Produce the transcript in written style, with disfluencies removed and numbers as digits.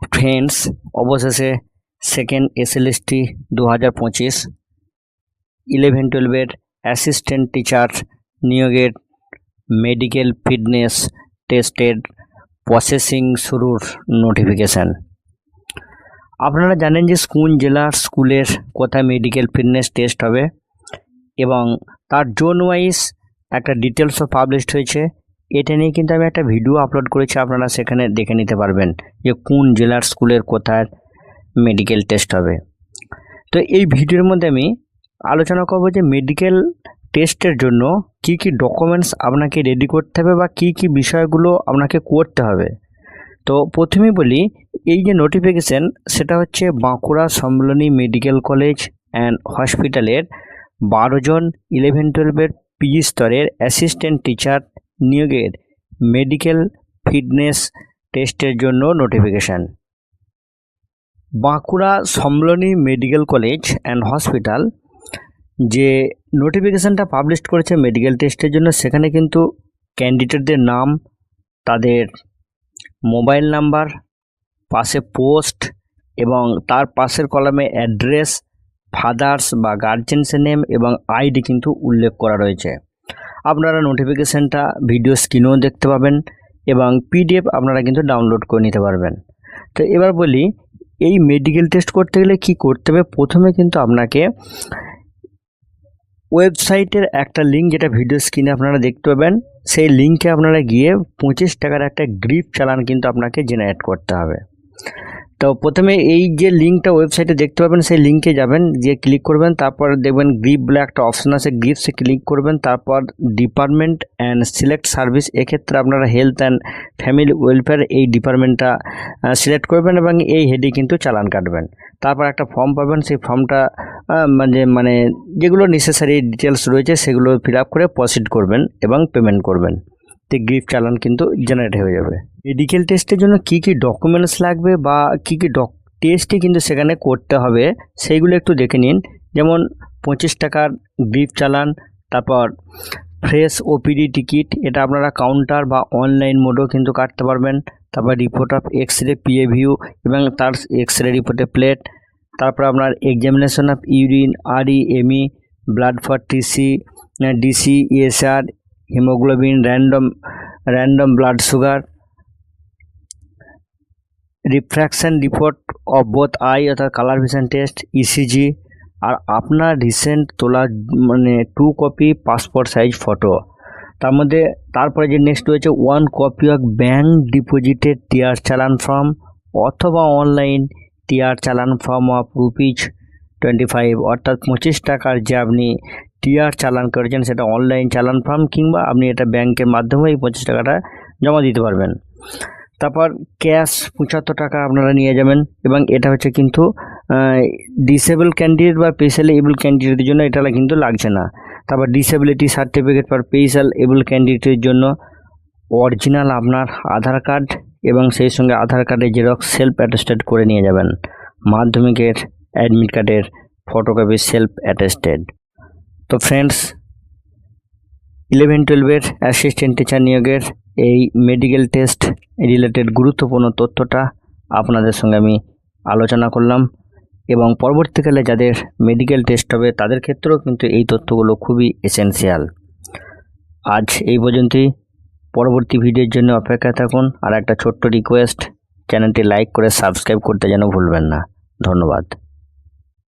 Friends, অবশেষে second SLST 2025 11-12 assistant teacher নিয়োগের medical fitness টেস্টের প্রসেসিং শুরুর নোটিফিকেশান। আপনারা জানেন যে কোন জেলার স্কুলের কোথায় মেডিকেল ফিটনেস টেস্ট হবে এবং তার জোন ওয়াইজ একটা ডিটেলসও পাবলিশড হয়েছে। এটা নিয়ে কিন্তু আমি একটা ভিডিও আপলোড করেছি, আপনারা সেখানে দেখে নিতে পারবেন যে কোন জেলার স্কুলের কোথায় মেডিকেল টেস্ট হবে। তো এই ভিডিওর মধ্যে আমি আলোচনা করব যে মেডিকেল টেস্টের জন্য কি কি ডকুমেন্টস আপনাকে রেডি করতে হবে বা কি কি বিষয়গুলো আপনাকে করতে হবে। তো প্রথমেই বলি, এই যে নোটিফিকেশান সেটা হচ্ছে বাঁকুড়া সম্মিলনী মেডিকেল কলেজ অ্যান্ড হসপিটালের 12 জন 11-12 পিজি স্তরের অ্যাসিস্ট্যান্ট টিচার নিয়োগের মেডিকেল ফিটনেস টেস্টের জন্য notification. Bankura Sammilani medical college and hospital যে নোটিফিকেশানটা পাবলিশ করেছে মেডিকেল টেস্টের জন্য, সেখানে কিন্তু ক্যান্ডিডেটদের নাম, তাদের মোবাইল নাম্বার, পাশে পোস্ট এবং তার পাশের কলামে অ্যাড্রেস, ফাদার্স বা গার্জেন্সের নেম এবং আইডি কিন্তু উল্লেখ করা রয়েছে। আপনারা নোটিফিকেশানটা ভিডিও স্ক্রিনেও দেখতে পাবেন এবং পিডিএফ আপনারা কিন্তু ডাউনলোড করে নিতে পারবেন। তো এবার বলি, এই মেডিকেল টেস্ট করতে গেলে কি করতে হবে। প্রথমে কিন্তু আপনাকে ওয়েবসাইটের একটা লিঙ্ক, যেটা ভিডিও স্ক্রিনে আপনারা দেখতে পাবেন, সেই লিঙ্কে আপনারা গিয়ে 25 টাকার একটা গ্রিপ চালান কিন্তু আপনাকে জেনারেট করতে হবে। তো প্রথমে এই যে লিঙ্কটা ওয়েবসাইটে দেখতে পাবেন, সেই লিঙ্কে যাবেন, যে ক্লিক করবেন, তারপর দেখবেন গ্রিপ বলে একটা অপশন আছে, গ্রিপসে ক্লিক করবেন, তারপর ডিপার্টমেন্ট অ্যান্ড সিলেক্ট সার্ভিস। এক্ষেত্রে আপনারা হেলথ অ্যান্ড ফ্যামিলি ওয়েলফেয়ার এই ডিপার্টমেন্টটা সিলেক্ট করবেন এবং এই হেডে কিন্তু চালান কাটবেন। তারপর একটা ফর্ম পাবেন, সেই ফর্মটা মানে যেগুলো নেসেসারি ডিটেলস রয়েছে সেগুলো ফিল আপ করে প্রসিড করবেন এবং পেমেন্ট করবেন। তো গ্রিপ চালান কিন্তু জেনারেট হয়ে যাবে। মেডিকেল টেস্টের জন্য কি কি ডকুমেন্টস লাগবে বা কি কি টেস্টই কিন্তু সেখানে করতে হবে সেইগুলো একটু দেখে নিন। যেমন 25 টাকার গ্রিপ চালান, তারপর ফ্রেশ ওপিডি টিকিট, এটা আপনারা কাউন্টার বা অনলাইন মোডও কিন্তু কাটতে পারবেন। তারপর রিপোর্ট অফ এক্স-রে পিএভিউ এবং তার এক্স-রে রিপোর্টে প্লেট। তারপর আপনার examination of urine, RE, ME, blood for TC, DC, ESR, haemoglobin, random blood sugar, refraction report of both eye অর্থাৎ কালার ভিশন টেস্ট, ইসিজি, আর আপনার রিসেন্ট তোলা 2 কপি পাসপোর্ট সাইজ ফটো। তারপরে যে নেক্সট রয়েছে 1 copy of bank deposited TR challan form অথবা online TR challan form of ₹25, অর্থাৎ 25 টাকার যে আপনি টিআর চালান করেছেন সেটা অনলাইন চালান ফর্ম, কিংবা আপনি এটা ব্যাংকের মাধ্যমে এই 25 টাকাটা জমা দিতে পারবেন। তারপর ক্যাশ 75 টাকা আপনারা নিয়ে যাবেন এবং এটা হচ্ছে কিন্তু ডিসেবল ক্যান্ডিডেট বা স্পেশালি এবল ক্যান্ডিডেটের জন্য এটা কিন্তু লাগছে না। তারপর disability certificate for special able ক্যান্ডিডেটের জন্য অরিজিনাল আপনার আধার কার্ড এবং সেই সঙ্গে আধার কার্ডের জেরক্স সেলফ অ্যাটেস্টেড করে নিয়ে যাবেন। মাধ্যমিকের অ্যাডমিট কার্ডের ফটোকপি সেলফ অ্যাটেস্টেড। তো ফ্রেন্ডস, 11-12 অ্যাসিস্ট্যান্ট টিচার নিয়োগের এই মেডিকেল টেস্ট রিলেটেড গুরুত্বপূর্ণ তথ্যটা আপনাদের সঙ্গে আমি আলোচনা করলাম এবং পরবর্তীকালে যাদের মেডিকেল টেস্ট হবে তাদের ক্ষেত্রেও কিন্তু এই তথ্যগুলো খুবই এসেনশিয়াল। আজ এই পর্যন্তই। পরবর্তী ভিডিওর জন্য অপেক্ষায় থাকুন। আর একটা ছোট্ট রিকোয়েস্ট, চ্যানেলটি লাইক করে সাবস্ক্রাইব করতে যেন ভুলবেন না। ধন্যবাদ।